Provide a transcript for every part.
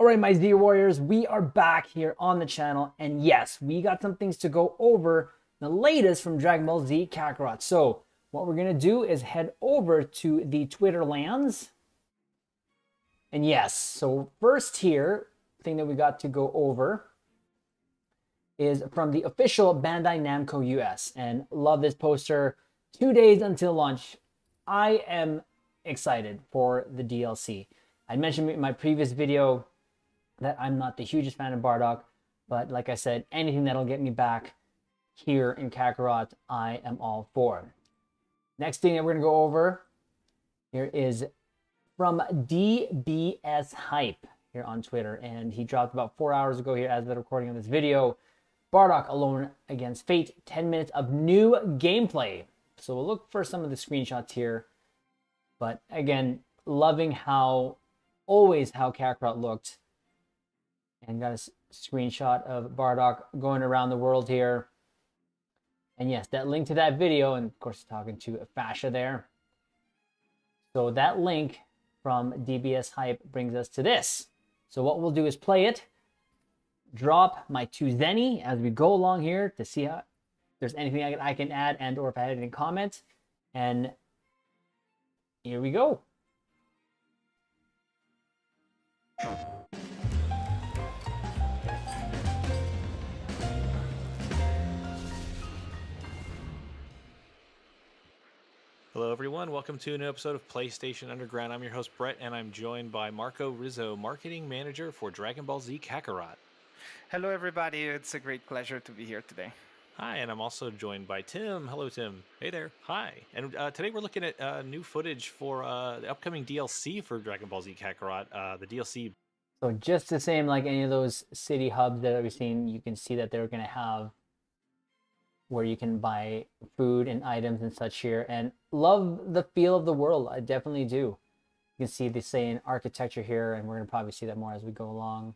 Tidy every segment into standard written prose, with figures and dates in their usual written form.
All right, my Z Warriors, we are back here on the channel, and yes, we got some things to go over, the latest from Dragon Ball Z Kakarot. So what we're gonna do is head over to the Twitter lands, and yes, so first here, thing that we got to go over is from the official Bandai Namco US, and love this poster. 2 days until launch. I am excited for the DLC. I mentioned in my previous video that I'm not the hugest fan of Bardock, but like I said, anything that'll get me back here in Kakarot, I am all for. Next thing that we're gonna go over here is from DBS Hype here on Twitter, and he dropped about 4 hours ago here as of the recording of this video. Bardock alone against Fate, 10 minutes of new gameplay. So we'll look for some of the screenshots here, but again, loving how Kakarot looked. And got a screenshot of Bardock going around the world here. And yes, that link to that video, and of course talking to Fascia there. So that link from DBS Hype brings us to this. So what we'll do is play it, drop my 2 ZENI as we go along here to see how, if there's anything I can add and or if I had any comments. And here we go. Hello everyone, welcome to a new episode of PlayStation Underground. I'm your host Brett, and I'm joined by Marco Rizzo, Marketing Manager for Dragon Ball Z Kakarot. Hello everybody, it's a great pleasure to be here today. Hi, and I'm also joined by Tim. Hello Tim. Hey there. Hi. And today we're looking at new footage for the upcoming DLC for Dragon Ball Z Kakarot. The DLC. So just the same like any of those city hubs that we've seen, you can see that they're going to have where you can buy food and items and such here, and love the feel of the world. I definitely do. You can see the same architecture here, and we're going to probably see that more as we go along.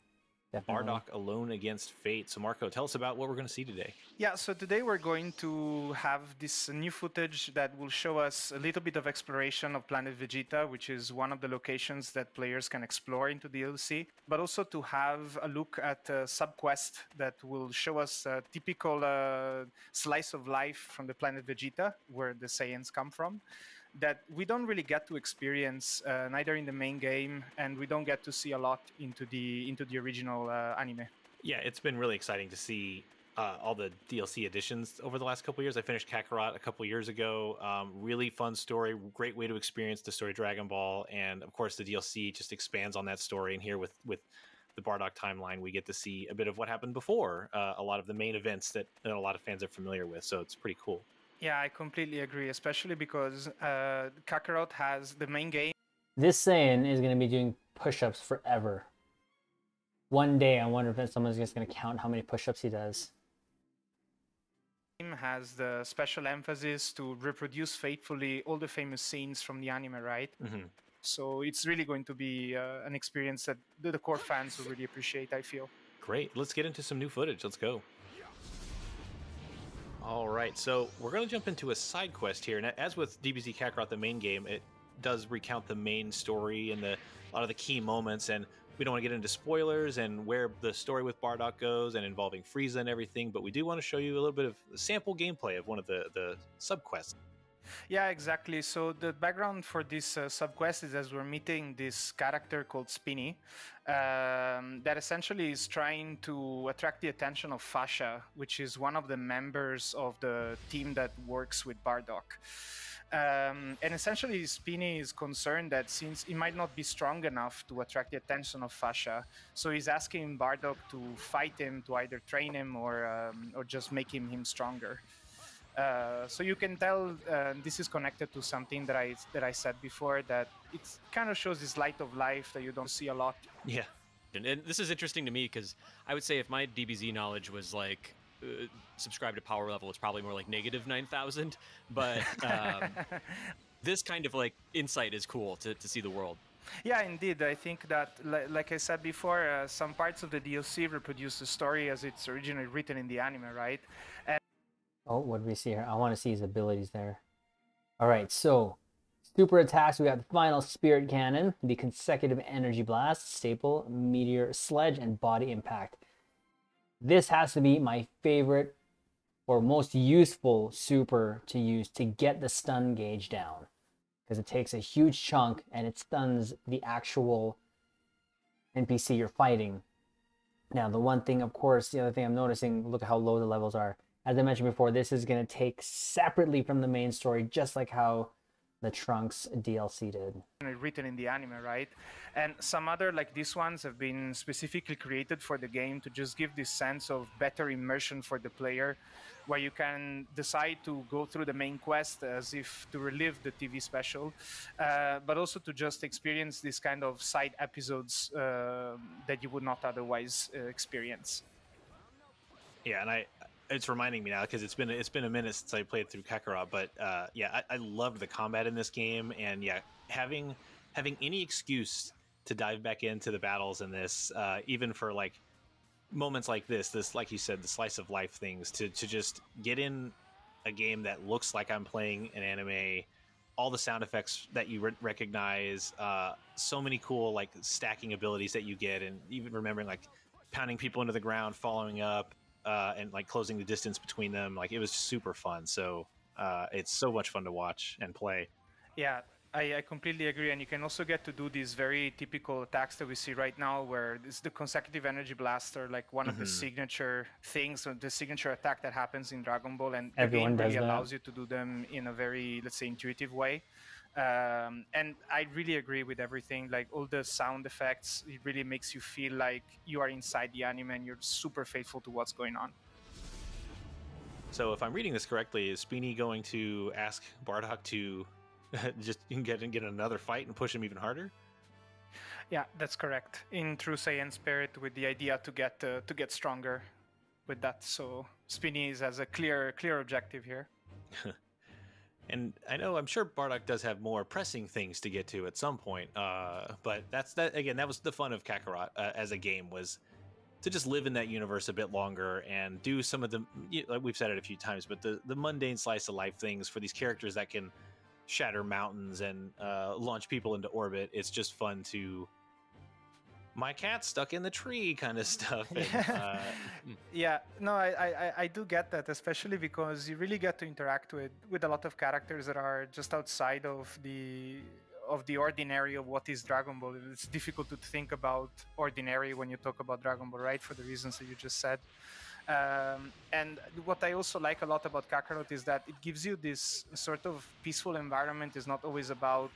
Definitely. Bardock alone against Fate. So Marco, tell us about what we're going to see today. Yeah, so today we're going to have this new footage that will show us a little bit of exploration of Planet Vegeta, which is one of the locations that players can explore into the DLC, but also to have a look at a sub-quest that will show us a typical slice of life from the Planet Vegeta, where the Saiyans come from, that we don't really get to experience neither in the main game, and we don't get to see a lot into the original anime. Yeah, it's been really exciting to see all the DLC additions over the last couple years. I finished Kakarot a couple years ago. Really fun story, great way to experience the story of Dragon Ball, and of course the DLC just expands on that story. And here with the Bardock timeline, we get to see a bit of what happened before a lot of the main events that a lot of fans are familiar with. So it's pretty cool. Yeah, I completely agree, especially because Kakarot has the main game. This Saiyan is going to be doing push-ups forever. One day, I wonder if someone's just going to count how many push-ups he does. Has the special emphasis to reproduce faithfully all the famous scenes from the anime, right? Mm-hmm. So it's really going to be an experience that the core fans will really appreciate, I feel. Great. Let's get into some new footage. Let's go. All right, so we're going to jump into a side quest here. And as with DBZ Kakarot, the main game, it does recount the main story and a lot of the key moments. And we don't want to get into spoilers and where the story with Bardock goes and involving Frieza and everything. But we do want to show you a little bit of sample gameplay of one of the sub-quests. Yeah, exactly. So the background for this sub-quest is as we're meeting this character called Spinny that essentially is trying to attract the attention of Fascia, which is one of the members of the team that works with Bardock. And essentially Spinny is concerned that since he might not be strong enough to attract the attention of Fascia, so he's asking Bardock to fight him, to either train him or just make him stronger. So you can tell this is connected to something that I said before, that it kind of shows this light of life that you don't see a lot. Yeah, and this is interesting to me because I would say if my DBZ knowledge was like subscribed to power level, it's probably more like negative 9,000. But this kind of like insight is cool to see the world. Yeah, indeed. I think that, like I said before, some parts of the DLC reproduce the story as it's originally written in the anime, right? And oh, what do we see here? I want to see his abilities there. All right, so Super attacks, we got the final Spirit Cannon, the consecutive Energy Blast, Staple, Meteor Sledge, and Body Impact. This has to be my favorite or most useful super to use to get the stun gauge down, because it takes a huge chunk and it stuns the actual NPC you're fighting. Now, the one thing, of course, the other thing I'm noticing, look at how low the levels are. As I mentioned before, this is going to take separately from the main story, just like how the Trunks DLC did. Written in the anime, right? And some other, like these ones, have been specifically created for the game to just give this sense of better immersion for the player, where you can decide to go through the main quest as if to relive the TV special, but also to just experience this kind of side episodes that you would not otherwise experience. Yeah, and it's reminding me now because it's been a minute since I played through Kakarot, but yeah, I loved the combat in this game, and yeah, having any excuse to dive back into the battles in this, even for like moments like this, like you said, the slice of life things, to just get in a game that looks like I'm playing an anime, all the sound effects that you recognize, so many cool like stacking abilities that you get, and even remembering like pounding people into the ground, following up. And like closing the distance between them, like it was super fun. So it's so much fun to watch and play. Yeah, I completely agree. And you can also get to do these very typical attacks that we see right now, where it's the consecutive energy blaster, like one of the signature things, or the signature attack that happens in Dragon Ball, and the game really allows you to do them in a very, let's say, intuitive way. And I really agree with everything, like all the sound effects, it really makes you feel like you are inside the anime and you're super faithful to what's going on. So if I'm reading this correctly, is Speeny going to ask Bardock to just get another fight and push him even harder? Yeah, that's correct. In true Saiyan spirit, with the idea to get stronger with that. So Speeny has a clear objective here. And I'm sure Bardock does have more pressing things to get to at some point. But again, that was the fun of Kakarot as a game, was to just live in that universe a bit longer and do some of the, like we've said it a few times, but the mundane slice of life things for these characters that can shatter mountains and launch people into orbit. It's just fun to, my cat's stuck in the tree kind of stuff. And, yeah, no, I do get that, especially because you really get to interact with a lot of characters that are just outside of the ordinary of what is Dragon Ball. It's difficult to think about ordinary when you talk about Dragon Ball, right? For the reasons that you just said. And what I also like a lot about Kakarot is that it gives you this sort of peaceful environment. It's not always about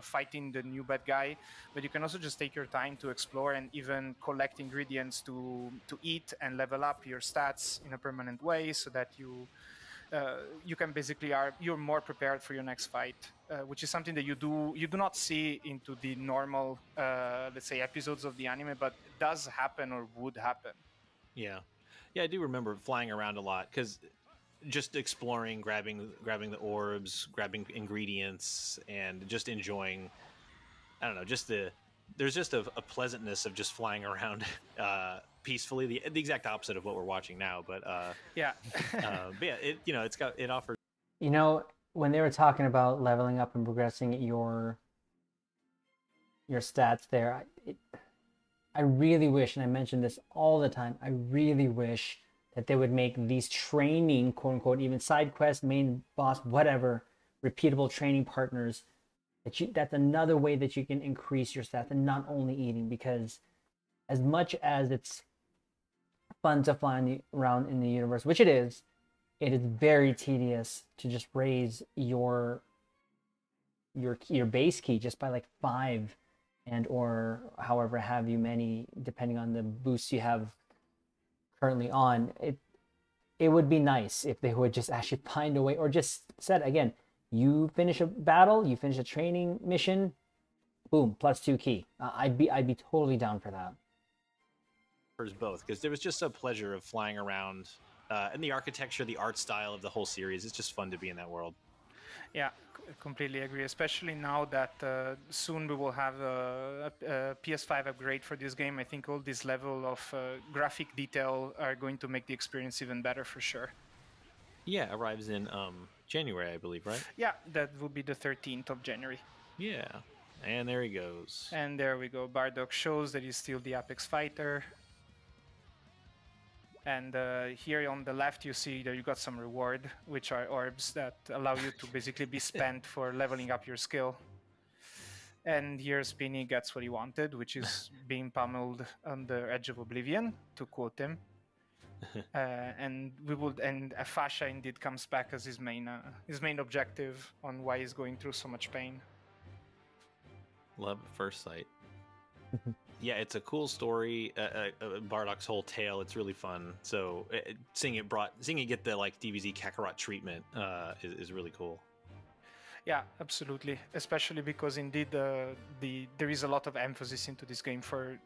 fighting the new bad guy, but you can also just take your time to explore and even collect ingredients to eat and level up your stats in a permanent way, so that you can basically you're more prepared for your next fight, which is something that you do not see into the normal let's say episodes of the anime, but does happen or would happen. Yeah, I do remember flying around a lot, because just exploring, grabbing the orbs, grabbing ingredients, and just enjoying, I don't know, there's just a pleasantness of just flying around peacefully, the exact opposite of what we're watching now. But yeah, but yeah, it offers. When they were talking about leveling up and progressing your stats there, I really wish, and I mention this all the time, I really wish that they would make these training, quote unquote, even side quest, main boss, whatever, repeatable training partners, that's another way that you can increase your stats, and not only eating, because as much as it's fun to fly around in the universe, which it is very tedious to just raise your base key just by like 5, and or however have you many, depending on the boosts you have currently on. It would be nice if they would just actually find a way, or just said, again, you finish a battle, you finish a training mission, boom, +2 key. I'd be totally down for that. Both, because there was just a pleasure of flying around, and the architecture, the art style of the whole series. It's just fun to be in that world. Yeah, completely agree, especially now that soon we will have a PS5 upgrade for this game. I think all this level of graphic detail are going to make the experience even better for sure. Yeah, arrives in January, I believe, right? Yeah, that will be the 13th of January. Yeah. And there he goes. And there we go. Bardock shows that he's still the Apex fighter. And here on the left, you see that you got some reward, which are orbs that allow you to basically be spent for leveling up your skill. And here Spinny gets what he wanted, which is being pummeled on the edge of oblivion, to quote him. And Fasha indeed comes back as his main objective on why he's going through so much pain. Love at first sight. Yeah, it's a cool story. Bardock's whole tale. It's really fun. So seeing it get the like DBZ Kakarot treatment is really cool. Yeah, absolutely. Especially because indeed there is a lot of emphasis into this game for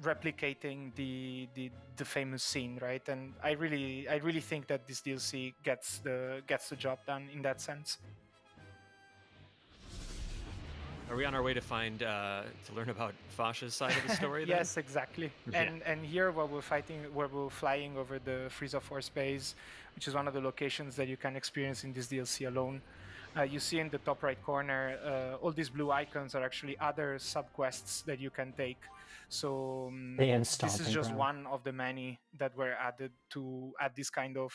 replicating the famous scene, right? And I really think that this DLC gets the job done in that sense. Are we on our way to find to learn about Fasha's side of the story? Then? Yes, exactly. Yeah. And here, while we're flying over the Frieza Force base, which is one of the locations that you can experience in this DLC alone. You see in the top right corner, all these blue icons are actually other subquests that you can take. So this is just one of the many that were added to add this kind of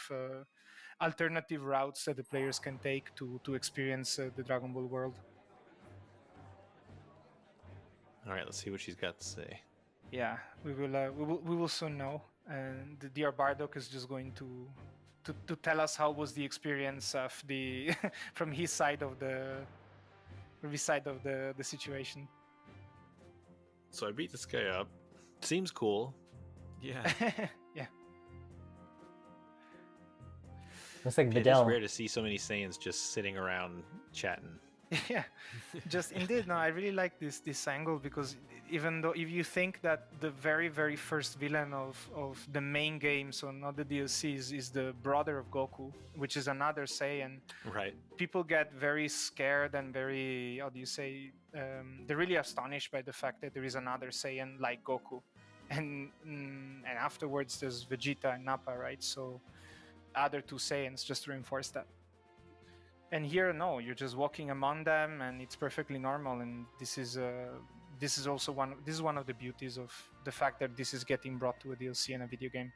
alternative routes that the players can take to experience the Dragon Ball world. All right, let's see what she's got to say. Yeah, we will soon know. And the dear Bardock is just going to tell us how was the experience of the from his side of the situation. So I beat this guy up. Seems cool. Yeah. Yeah. Looks like It Videl. is rare to see so many Saiyans just sitting around chatting. Yeah, just indeed. No, I really like this angle because even though if you think that the very first villain of the main game, so not the DLCs, is the brother of Goku, which is another Saiyan, Right. people get very scared and very, how do you say, they're really astonished by the fact that there is another Saiyan like Goku, and afterwards there's Vegeta and Nappa, right? So other two Saiyans just to reinforce that. And here, no, you're just walking among them, and it's perfectly normal. And this is also one of the beauties of the fact that this is getting brought to a DLC and a video game.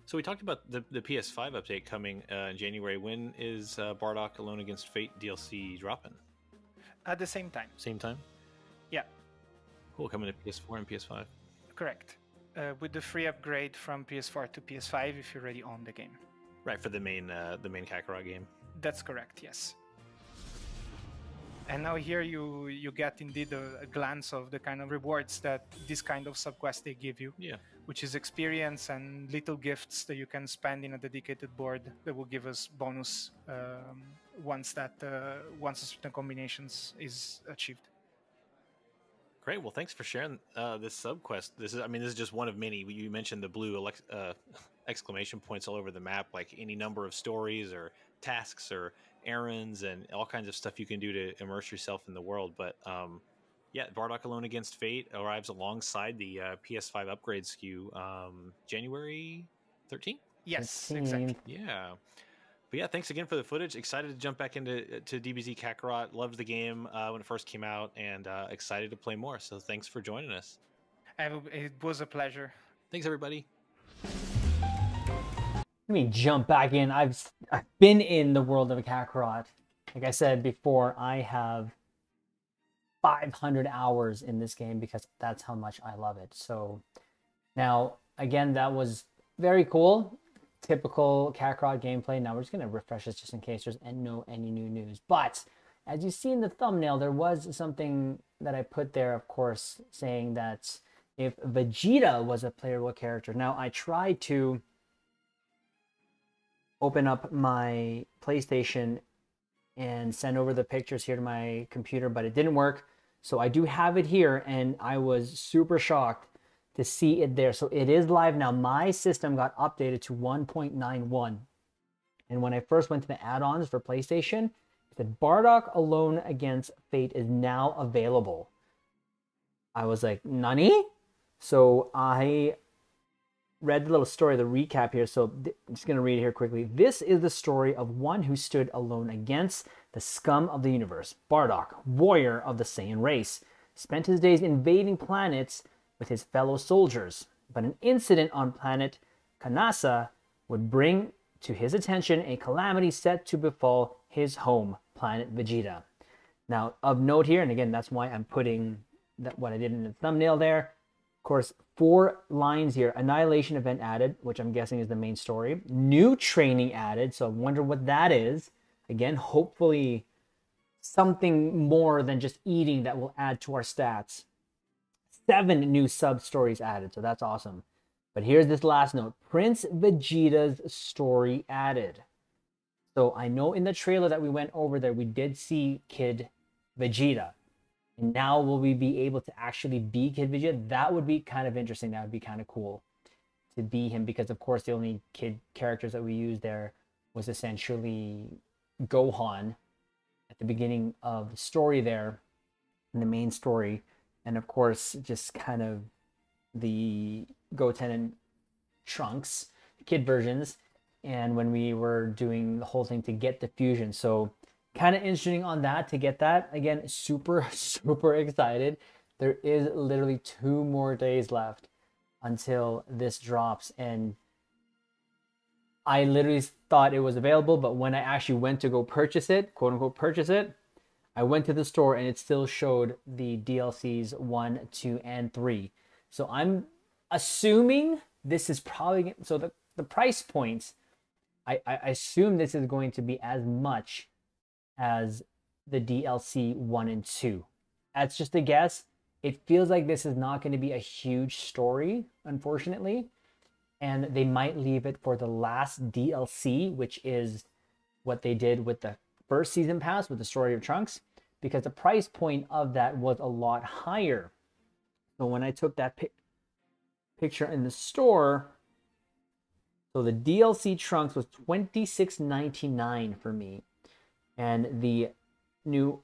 So we talked about the PS5 update coming in January. When is Bardock Alone Against Fate DLC dropping? At the same time. Same time? Yeah. Cool, coming to PS4 and PS5. Correct. With the free upgrade from PS4 to PS5 if you already own the game. Right, for the main Kakarot game. That's correct, yes. And now here you get indeed a glance of the kind of rewards that this kind of subquest they give you. Yeah. Which is experience and little gifts that you can spend in a dedicated board that will give us bonus once a certain combinations is achieved. Great. Well, thanks for sharing this subquest. This is just one of many. You mentioned the blue exclamation points all over the map, like any number of stories or tasks or errands and all kinds of stuff you can do to immerse yourself in the world. But yeah, Bardock Alone Against Fate arrives alongside the PS5 upgrade SKU January 13th? Yes, 13th. exactly. Yeah. But yeah, thanks again for the footage. Excited to jump back into DBZ Kakarot. Loved the game when it first came out, and excited to play more. So thanks for joining us. It was a pleasure. Thanks, everybody. Let me jump back in. I've been in the world of Kakarot. Like I said before, I have 500 hours in this game because that's how much I love it. So now, again, that was very cool. Typical Kakarot gameplay. Now we're just going to refresh this just in case there's any new news. But as you see in the thumbnail, there was something that I put there, of course, saying that if Vegeta was a playable character. Now, I tried to open up my PlayStation and send over the pictures here to my computer, but it didn't work. So I do have it here, and I was super shocked to see it there. So it is live now. My system got updated to 1.91. And when I first went to the add-ons for PlayStation, it said Bardock Alone Against Fate is now available. I was like, nani? So I read the little story, the recap here, so I'm just going to read it here quickly. This is the story of one who stood alone against the scum of the universe. Bardock, warrior of the Saiyan race, spent his days invading planets with his fellow soldiers, but an incident on planet Kanasa would bring to his attention a calamity set to befall his home, planet Vegeta. Now, of note here, and again, that's why I'm putting that what I did in the thumbnail there. Of course, 4 lines here. Annihilation event added, which I'm guessing is the main story. New training added, so I wonder what that is. Again, hopefully something more than just eating that will add to our stats. 7 new sub-stories added, so that's awesome. But here's this last note. Prince Vegeta's story added. So I know in the trailer that we went over there, we did see Kid Vegeta. And now will we be able to actually be Kid Vegeta? That would be kind of interesting. That would be kind of cool to be him, because of course the only kid characters that we used there was essentially Gohan at the beginning of the story there, in the main story. And of course, just kind of the Goten and Trunks, kid versions, and when we were doing the whole thing to get the fusion. So kind of interesting on that, to get that. Again, super excited. There is literally 2 more days left until this drops, and I literally thought it was available, but when I actually went to go purchase it, quote unquote purchase it, I went to the store and it still showed the DLCs 1, 2, and 3. So I'm assuming this is probably, so the price points, I assume this is going to be as much as the DLC 1 and 2. That's just a guess. It feels like this is not going to be a huge story, unfortunately. And they might leave it for the last DLC, which is what they did with the first season pass with the story of Trunks, because the price point of that was a lot higher. So when I took that picture in the store, so the DLC Trunks was $26.99 for me, and the new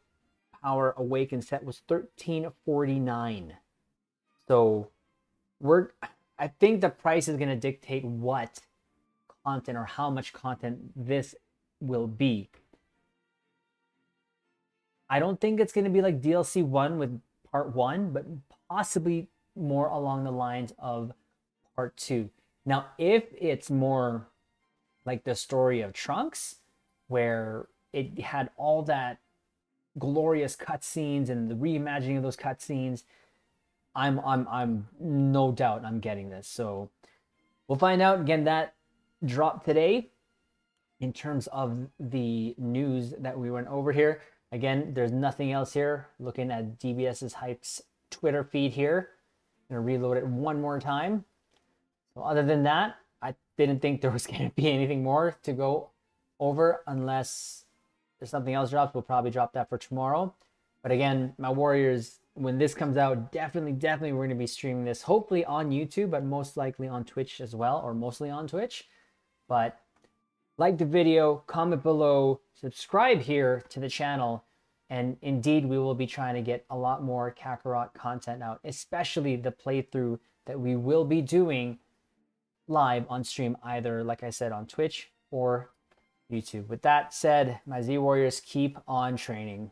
Power Awakened set was $13.49. So I think the price is going to dictate what content or how much content this will be. I don't think it's going to be like DLC 1 with part 1, but possibly more along the lines of part 2. Now, if it's more like the story of Trunks, where it had all that glorious cutscenes and the reimagining of those cutscenes, I'm no doubt I'm getting this. So we'll find out. Again, that dropped today in terms of the news that we went over here. Again, there's nothing else here. Looking at DBS's Hype's Twitter feed here. I'm gonna reload it one more time. So other than that, I didn't think there was gonna be anything more to go over, unless there's something else drops. We'll probably drop that for tomorrow. But again, my Warriors, when this comes out, definitely we're going to be streaming this, hopefully on YouTube, but most likely on Twitch as well, or mostly on Twitch. But like the video, comment below, subscribe here to the channel, and indeed we will be trying to get a lot more Kakarot content out, especially the playthrough that we will be doing live on stream, either, like I said, on Twitch or YouTube. With that said, my Z Warriors, keep on training.